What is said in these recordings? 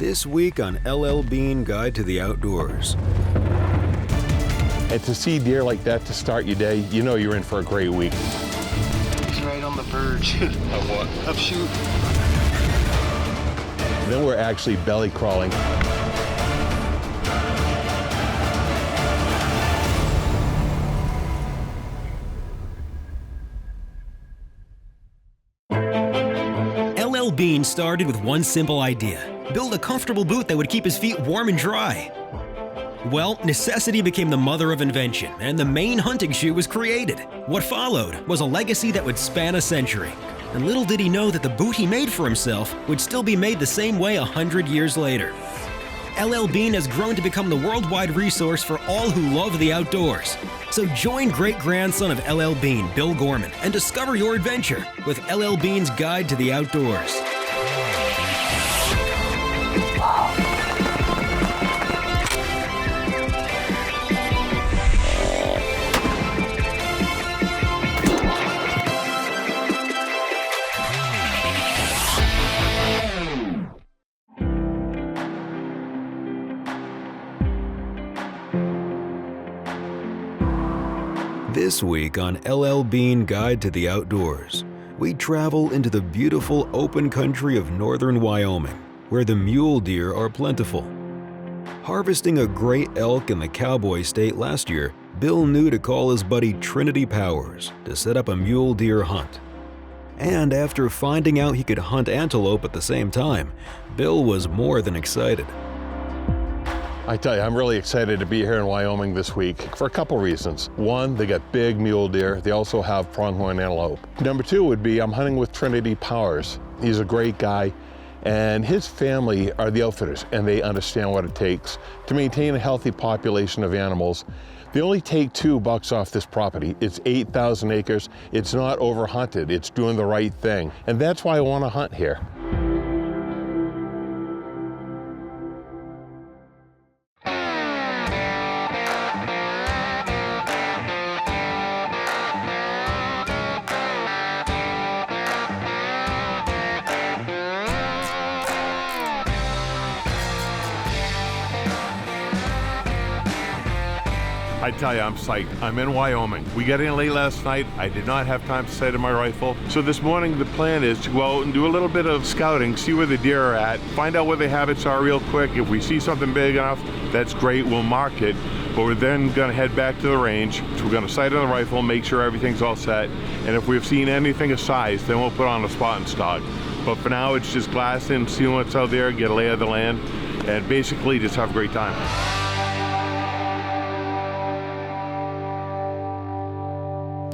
This week on LL Bean Guide to the Outdoors. And to see deer like that to start your day, you know you're in for a great week. He's right on the verge. Of what? Of shooting. Then we're actually belly crawling. LL Bean started with one simple idea: build a comfortable boot that would keep his feet warm and dry. Well, necessity became the mother of invention, and the Maine hunting shoe was created. What followed was a legacy that would span a century. And little did he know that the boot he made for himself would still be made the same way 100 years later. LL Bean has grown to become the worldwide resource for all who love the outdoors. So join great-grandson of LL Bean, Bill Gorman, and discover your adventure with LL Bean's Guide to the Outdoors. This week on LL Bean Guide to the Outdoors, we travel into the beautiful open country of northern Wyoming, where the mule deer are plentiful. Harvesting a great elk in the Cowboy state last year, Bill knew to call his buddy Trinity Powers to set up a mule deer hunt. And after finding out he could hunt antelope at the same time, Bill was more than excited. I tell you, I'm really excited to be here in Wyoming this week for a couple reasons. One, they got big mule deer. They also have pronghorn antelope. Number two would be I'm hunting with Trinity Powers. He's a great guy, and his family are the outfitters, and they understand what it takes to maintain a healthy population of animals. They only take 2 bucks off this property. It's 8,000 acres. It's not overhunted. It's doing the right thing. And that's why I want to hunt here. I tell you, I'm psyched. I'm in Wyoming. We got in late last night. I did not have time to sight in my rifle. So this morning, the plan is to go out and do a little bit of scouting, see where the deer are at, find out where the habits are real quick. If we see something big enough, that's great, we'll mark it. But we're then gonna head back to the range. So we're gonna sight on the rifle, make sure everything's all set. And if we've seen anything of size, then we'll put on a spot and stock. But for now, it's just glassing, seeing what's out there, get a lay of the land, and basically just have a great time.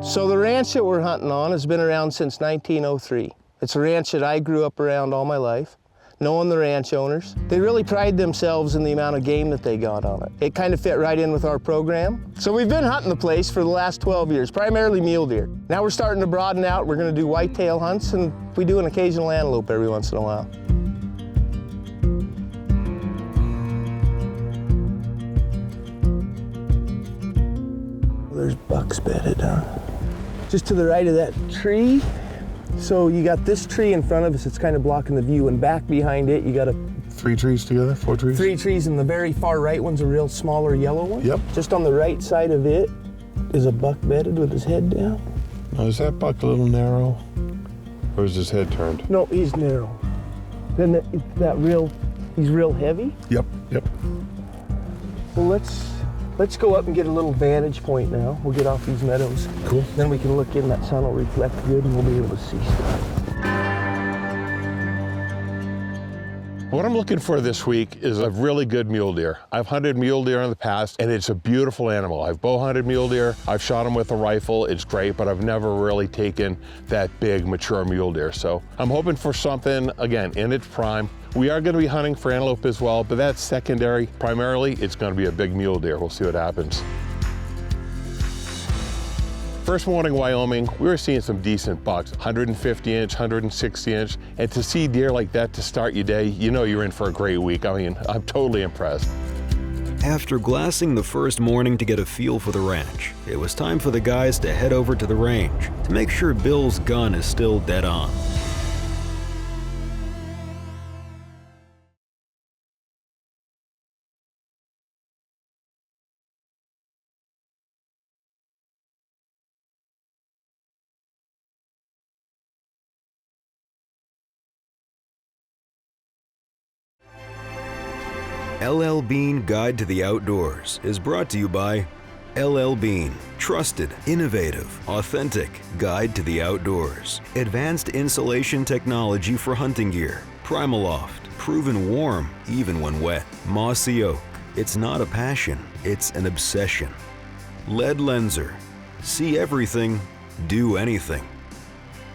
So the ranch that we're hunting on has been around since 1903. It's a ranch that I grew up around all my life, knowing the ranch owners. They really pride themselves in the amount of game that they got on it. It kind of fit right in with our program. So we've been hunting the place for the last 12 years, primarily mule deer. Now we're starting to broaden out. We're going to do whitetail hunts, and we do an occasional antelope every once in a while. There's bucks bedded, huh? Just to the right of that tree. So you got this tree in front of us, it's kind of blocking the view, and back behind it you got 3 trees together, 4 trees? 3 trees, and the very far right one's a real smaller yellow one. Yep. Just on the right side of it is a buck bedded with his head down. Now, is that buck a little narrow, or is his head turned? No, he's narrow. Then he's real heavy. Yep. Well, let's go up and get a little vantage point now. We'll get off these meadows. Cool. Then we can look in, that sun will reflect good, and we'll be able to see stuff. What I'm looking for this week is a really good mule deer. I've hunted mule deer in the past, and it's a beautiful animal. I've bow hunted mule deer. I've shot them with a rifle. It's great, but I've never really taken that big, mature mule deer. So I'm hoping for something, again, in its prime. We are going to be hunting for antelope as well, but that's secondary. Primarily, it's going to be a big mule deer. We'll see what happens. First morning, Wyoming, we were seeing some decent bucks, 150-inch, 160-inch, and to see deer like that to start your day, you know you're in for a great week. I mean, I'm totally impressed. After glassing the first morning to get a feel for the ranch, it was time for the guys to head over to the range to make sure Bill's gun is still dead on. LL Bean Guide to the Outdoors is brought to you by LL Bean, trusted, innovative, authentic guide to the outdoors. Advanced insulation technology for hunting gear. Primaloft, proven warm even when wet. Mossy Oak, it's not a passion, it's an obsession. Lead Lenser, see everything, do anything.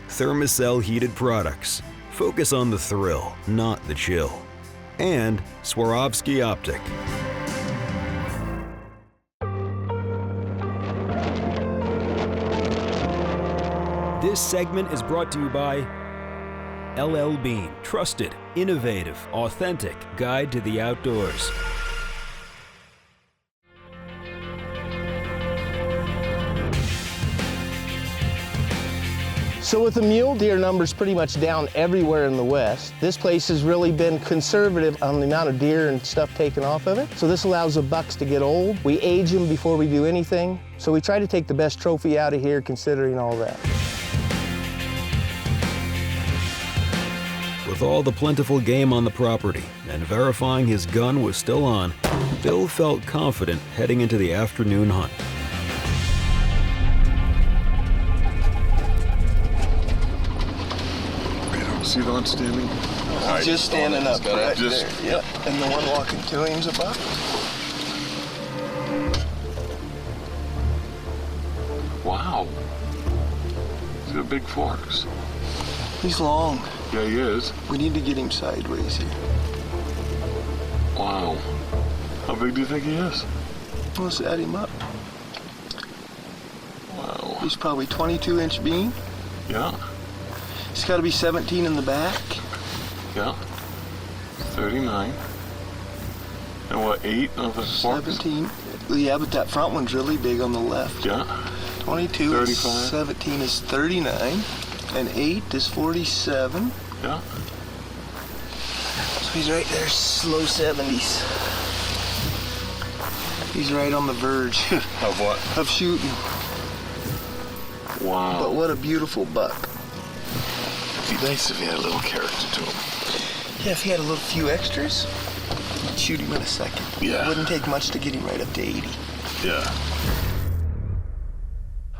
Thermacell heated products, focus on the thrill, not the chill. And Swarovski Optic. This segment is brought to you by LL Bean, trusted, innovative, authentic guide to the outdoors. So with the mule deer numbers pretty much down everywhere in the West, this place has really been conservative on the amount of deer and stuff taken off of it. So this allows the bucks to get old. We age them before we do anything. So we try to take the best trophy out of here considering all that. With all the plentiful game on the property and verifying his gun was still on, Bill felt confident heading into the afternoon hunt. See the one standing? He's just standing up right just, there. Yep. And the one walking to him's a buck. Wow. He's got big forks. He's long. Yeah, he is. We need to get him sideways here. Wow. How big do you think he is? Let's add him up. Wow. He's probably 22-inch beam. Yeah. He's got to be 17 in the back. Yeah. 39. And what, 8 of the forks? 17. Yeah, but that front one's really big on the left. Yeah. 22 35. is 17 is 39. And 8 is 47. Yeah. So he's right there, low 70s. He's right on the verge Of what? of shooting. Wow. But what a beautiful buck. It'd be nice if he had a little character to him. Yeah, if he had a little few extras, I'd shoot him in a second. Yeah. It wouldn't take much to get him right up to 80. Yeah.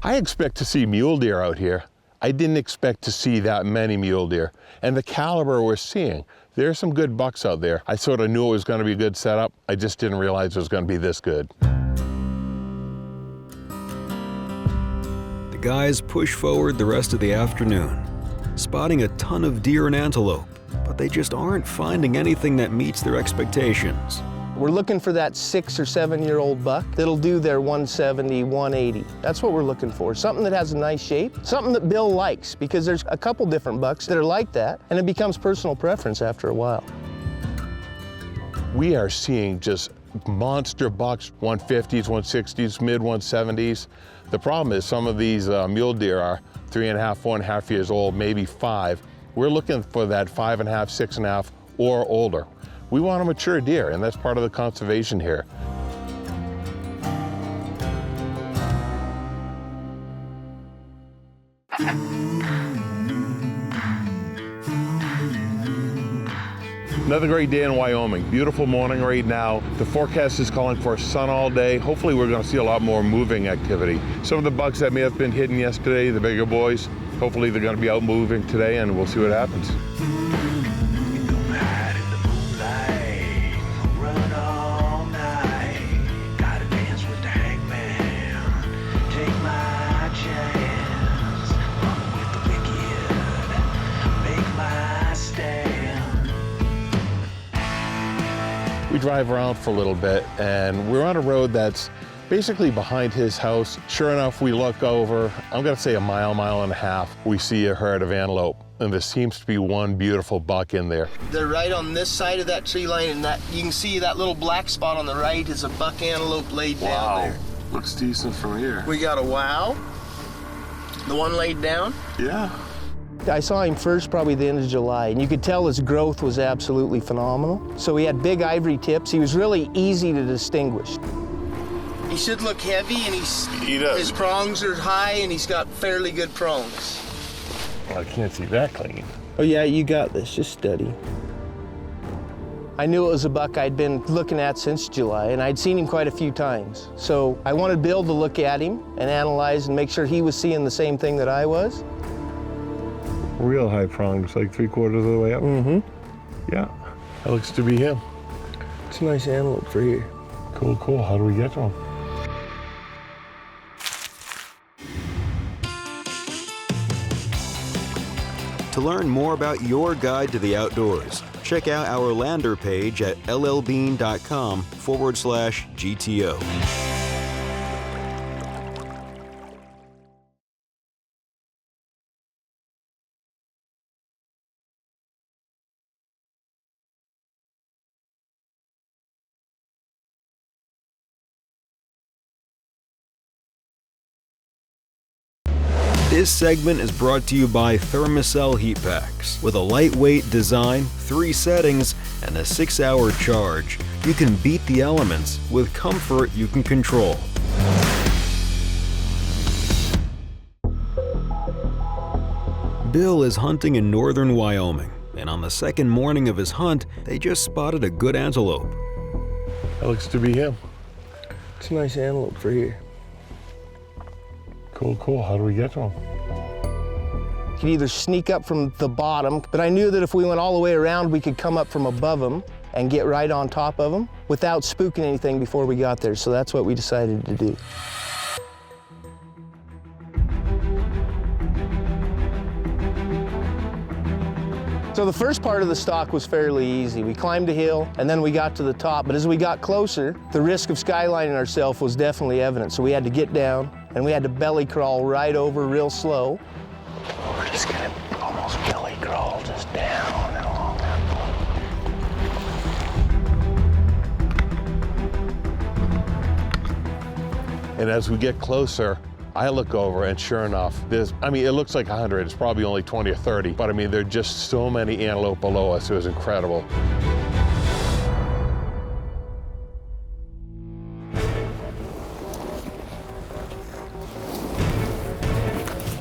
I expect to see mule deer out here. I didn't expect to see that many mule deer. And the caliber we're seeing, there's some good bucks out there. I sort of knew it was going to be a good setup. I just didn't realize it was going to be this good. The guys push forward the rest of the afternoon, spotting a ton of deer and antelope, but they just aren't finding anything that meets their expectations. We're looking for that 6 or 7 year old buck that'll do their 170, 180. That's what we're looking for. Something that has a nice shape, something that Bill likes, because there's a couple different bucks that are like that, and it becomes personal preference after a while. We are seeing just monster bucks, 150s, 160s, mid 170s. The problem is some of these mule deer are 3.5, 4.5 years old, maybe 5. We're looking for that 5.5, 6.5 or older. We want a mature deer, and that's part of the conservation here. Another great day in Wyoming. Beautiful morning right now. The forecast is calling for sun all day. Hopefully we're going to see a lot more moving activity. Some of the bucks that may have been hidden yesterday, the bigger boys, hopefully they're going to be out moving today, and we'll see what happens. We drive around for a little bit, and we're on a road that's basically behind his house. Sure enough, we look over, I'm gonna say a mile, mile and a half, we see a herd of antelope, and there seems to be one beautiful buck in there. They're right on this side of that tree line, and that you can see that little black spot on the right is a buck antelope laid down there. Looks decent from here. We got a wow, the one laid down. Yeah. I saw him first probably the end of July, and you could tell his growth was absolutely phenomenal. So he had big ivory tips. He was really easy to distinguish. He should look heavy, and his prongs are high, and he's got fairly good prongs. I can't see that clean. Oh yeah, you got this, just steady. I knew it was a buck I'd been looking at since July, and I'd seen him quite a few times. So I wanted Bill to look at him and analyze and make sure he was seeing the same thing that I was. Real high prongs, like 3/4 of the way up. Mm-hmm. Yeah, that looks to be him. It's a nice antelope for here. Cool, cool. How do we get to him? To learn more about your guide to the outdoors, check out our lander page at llbean.com/GTO. This segment is brought to you by Thermacell Heat Packs. With a lightweight design, 3 settings, and a 6-hour charge, you can beat the elements with comfort you can control. Bill is hunting in northern Wyoming, and on the second morning of his hunt, they just spotted a good antelope. That looks to be him. It's a nice antelope for here. Cool, cool. How do we get to him? You could either sneak up from the bottom, but I knew that if we went all the way around, we could come up from above him and get right on top of him without spooking anything before we got there. So that's what we decided to do. So the first part of the stalk was fairly easy. We climbed a hill and then we got to the top, but as we got closer, the risk of skylining ourselves was definitely evident. So we had to get down and we had to belly crawl right over real slow. We're just gonna almost belly crawl just down and along that. And as we get closer, I look over and sure enough, it looks like 100, it's probably only 20 or 30, but I mean, there are just so many antelope below us, it was incredible.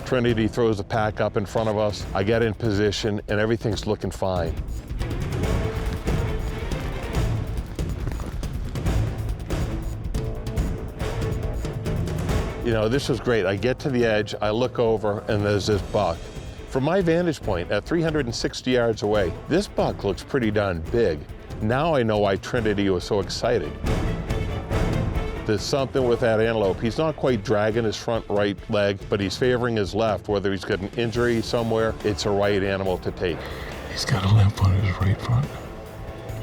Trinity throws the pack up in front of us, I get in position, and everything's looking fine. You know, this was great. I get to the edge, I look over, and there's this buck. From my vantage point, at 360 yards away, this buck looks pretty darn big. Now I know why Trinity was so excited. There's something with that antelope. He's not quite dragging his front right leg, but he's favoring his left. Whether he's got an injury somewhere, it's a right animal to take. He's got a limp on his right front.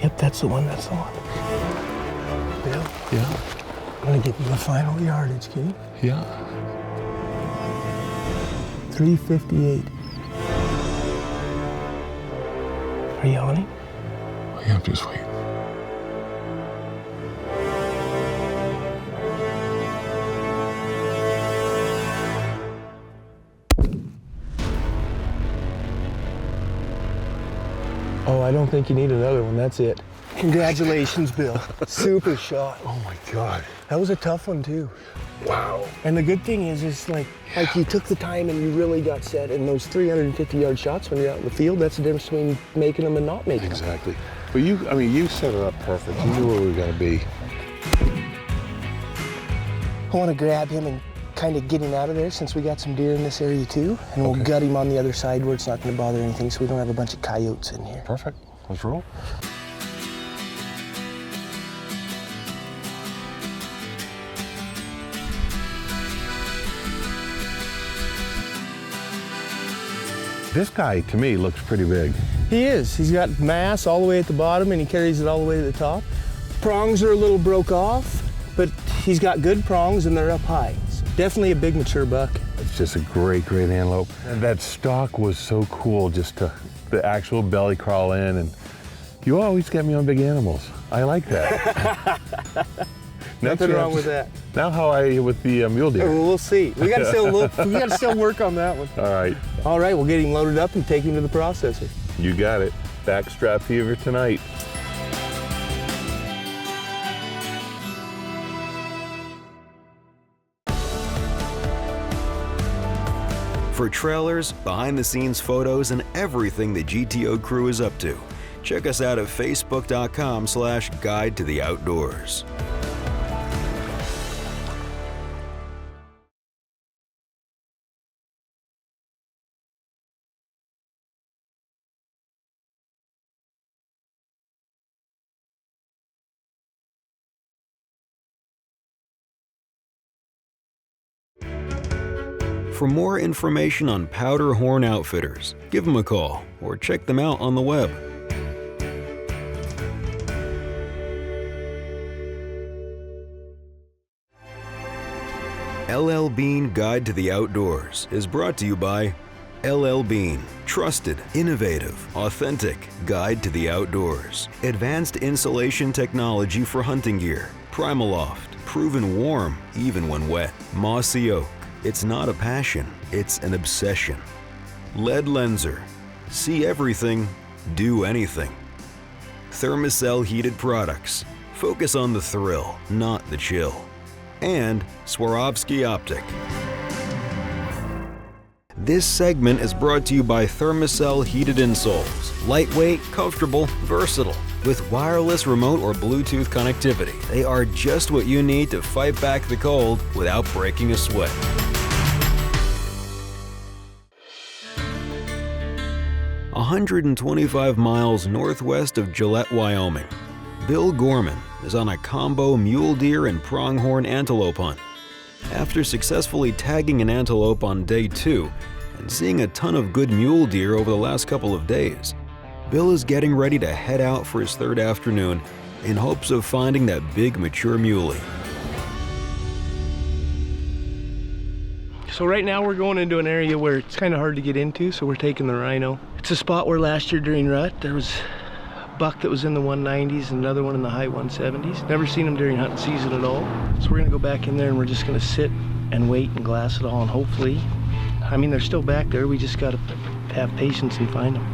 Yep, that's the one, that's the one. Bill? Yeah, I'm gonna give you the final yardage, Kitty. yeah. 358. Are you on him? I am just waiting. Oh, I don't think you need another one, that's it. Congratulations, Bill. Super shot. Oh my God. That was a tough one too. Wow. And the good thing is like you took the time and you really got set, and those 350-yard shots when you're out in the field, that's the difference between making them and not making them. Exactly. But you set it up perfect. You knew where we were gonna be. I want to grab him and kind of get him out of there since we got some deer in this area too, and we'll gut him on the other side where it's not going to bother anything, so we don't have a bunch of coyotes in here. Perfect. Let's roll. This guy, to me, looks pretty big. He is. He's got mass all the way at the bottom, and he carries it all the way to the top. Prongs are a little broke off, but he's got good prongs and they're up high. So definitely a big mature buck. It's just a great, great antelope. And that stalk was so cool, just to the actual belly crawl in, and you always get me on big animals. I like that. Nothing wrong with that. Now how are you with the mule deer? Well, we'll see. We got to still work on that one. All right. All right, we'll get him loaded up and take him to the processor. You got it. Backstrap fever tonight. For trailers, behind-the-scenes photos, and everything the GTO crew is up to, Check us out at facebook.com/guide to the outdoors. For more information on Powder Horn Outfitters, give them a call or check them out on the web. LL Bean Guide to the Outdoors is brought to you by LL Bean, trusted, innovative, authentic guide to the outdoors. Advanced insulation technology for hunting gear. Primaloft, proven warm even when wet. Mossy Oak, it's not a passion, it's an obsession. Lead Lenser, see everything, do anything. Thermacell heated products, focus on the thrill, not the chill. And Swarovski Optic. This segment is brought to you by Thermacell heated insoles. Lightweight, comfortable, versatile. With wireless remote or Bluetooth connectivity, they are just what you need to fight back the cold without breaking a sweat. A 125 miles northwest of Gillette, Wyoming, Bill Gorman is on a combo mule deer and pronghorn antelope hunt. After successfully tagging an antelope on day 2 and seeing a ton of good mule deer over the last couple of days, Bill is getting ready to head out for his third afternoon in hopes of finding that big mature muley. So right now we're going into an area where it's kind of hard to get into, so we're taking the rhino. It's a spot where last year during rut there was a buck that was in the 190s and another one in the high 170s. Never seen them during hunting season at all. So we're gonna go back in there and we're just gonna sit and wait and glass it all, and hopefully, I mean, they're still back there. We just gotta have patience and find them.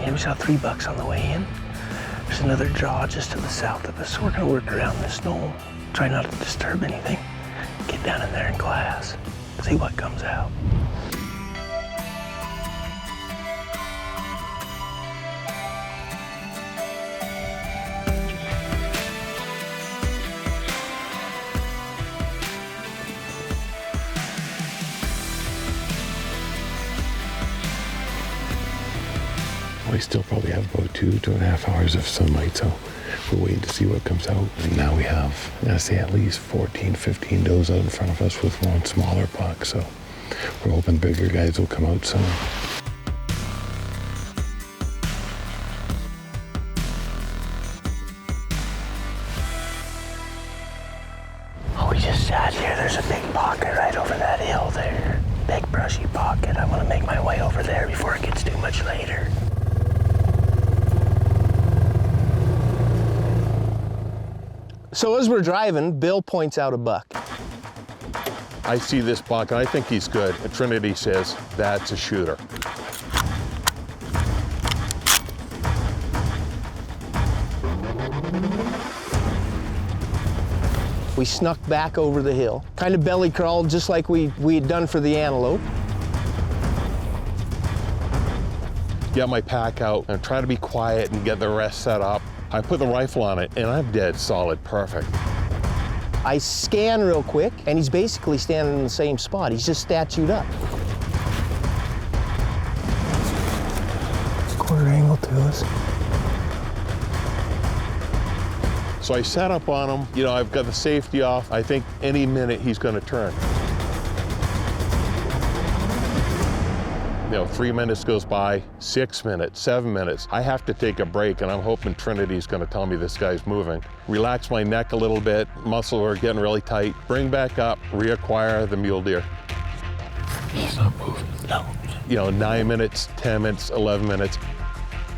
We saw 3 bucks on the way in. There's another draw just to the south of us, so we're gonna work around this knoll. Try not to disturb anything. Get down in there and glass. See what comes out. We still probably have about 2.5 hours of sunlight, so we're waiting to see what comes out. And now we have, I say, at least 14, 15 does out in front of us with one smaller buck, so we're hoping bigger guys will come out soon. Oh, we just sat here. There's a big pocket right over that hill there. Big brushy pocket. I want to make my way over there before it gets too much later. So as we're driving, Bill points out a buck. I see this buck and I think he's good. And Trinity says, that's a shooter. We snuck back over the hill, kind of belly crawled just like we had done for the antelope. Get my pack out and try to be quiet and get the rest set up. I put the rifle on it and I'm dead solid, perfect. I scan real quick and he's basically standing in the same spot. He's just statued up. Quarter angle to us. So I set up on him. You know, I've got the safety off. I think any minute he's gonna turn. You know, 3 minutes goes by, 6 minutes, 7 minutes. I have to take a break and I'm hoping Trinity's gonna tell me this guy's moving. Relax my neck a little bit, muscles are getting really tight. Bring back up, reacquire the mule deer. He's not moving. No. You know, 9 minutes, 10 minutes, 11 minutes.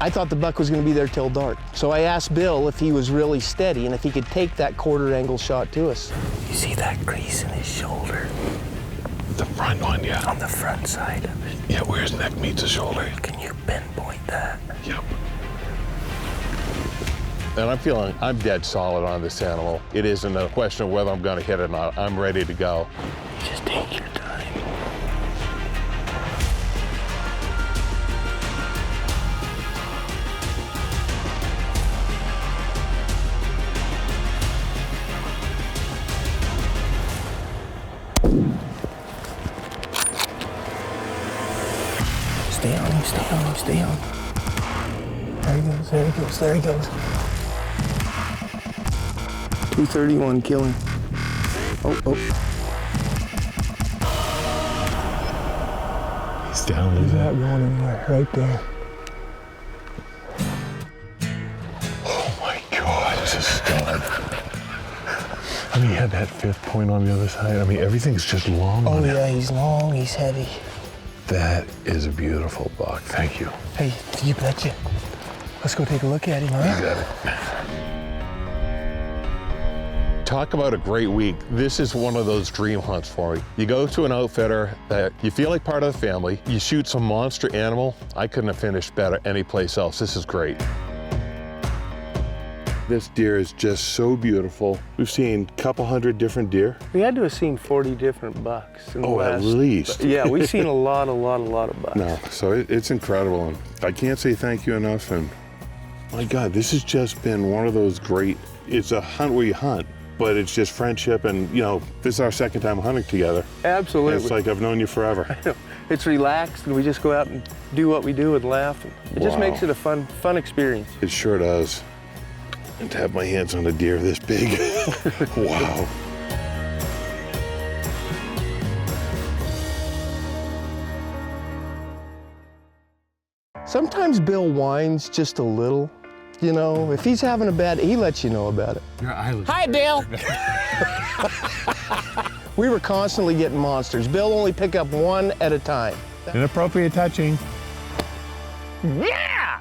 I thought the buck was gonna be there till dark. So I asked Bill if he was really steady and if he could take that quarter angle shot to us. You see that crease in his shoulder? The front one, yeah. On the front side of it. Yeah, where his neck meets his shoulder. Can you pinpoint that? Yep. And I'm dead solid on this animal. It isn't a question of whether I'm gonna hit it or not. I'm ready to go. Just take your time. Stay on him, stay on him, stay on him. There he goes, there he goes, there he goes. 231 killing. Oh. He's down. He's not going anywhere, right there. Oh my God, this is stud. I mean, he had that 5th point on the other side. I mean, everything's just long Oh on him. yeah, he's long, he's heavy. That is a beautiful buck. Thank you. Hey, you betcha. Let's go take a look at him, all right? You got it. Talk about a great week. This is one of those dream hunts for me. You go to an outfitter that you feel like part of the family, you shoot some monster animal. I couldn't have finished better anyplace else. This is great. This deer is just so beautiful. We've seen a couple hundred different deer. We had to have seen 40 different bucks in the last. At least. Yeah, we've seen a lot of bucks. No, so it's incredible. And I can't say thank you enough. And my God, this has just been one of those great, it's a hunt where you hunt, but it's just friendship. And you know, this is our 2nd time hunting together. Absolutely. And it's like I've known you forever. It's relaxed and we just go out and do what we do and laugh. And it just Wow. makes it a fun experience. It sure does. And to have my hands on a deer this big, wow. Sometimes Bill whines just a little. You know, if he's having a bad, he lets you know about it. Hi, Bill. We were constantly getting monsters. Bill only pick up one at a time. Inappropriate touching. Yeah!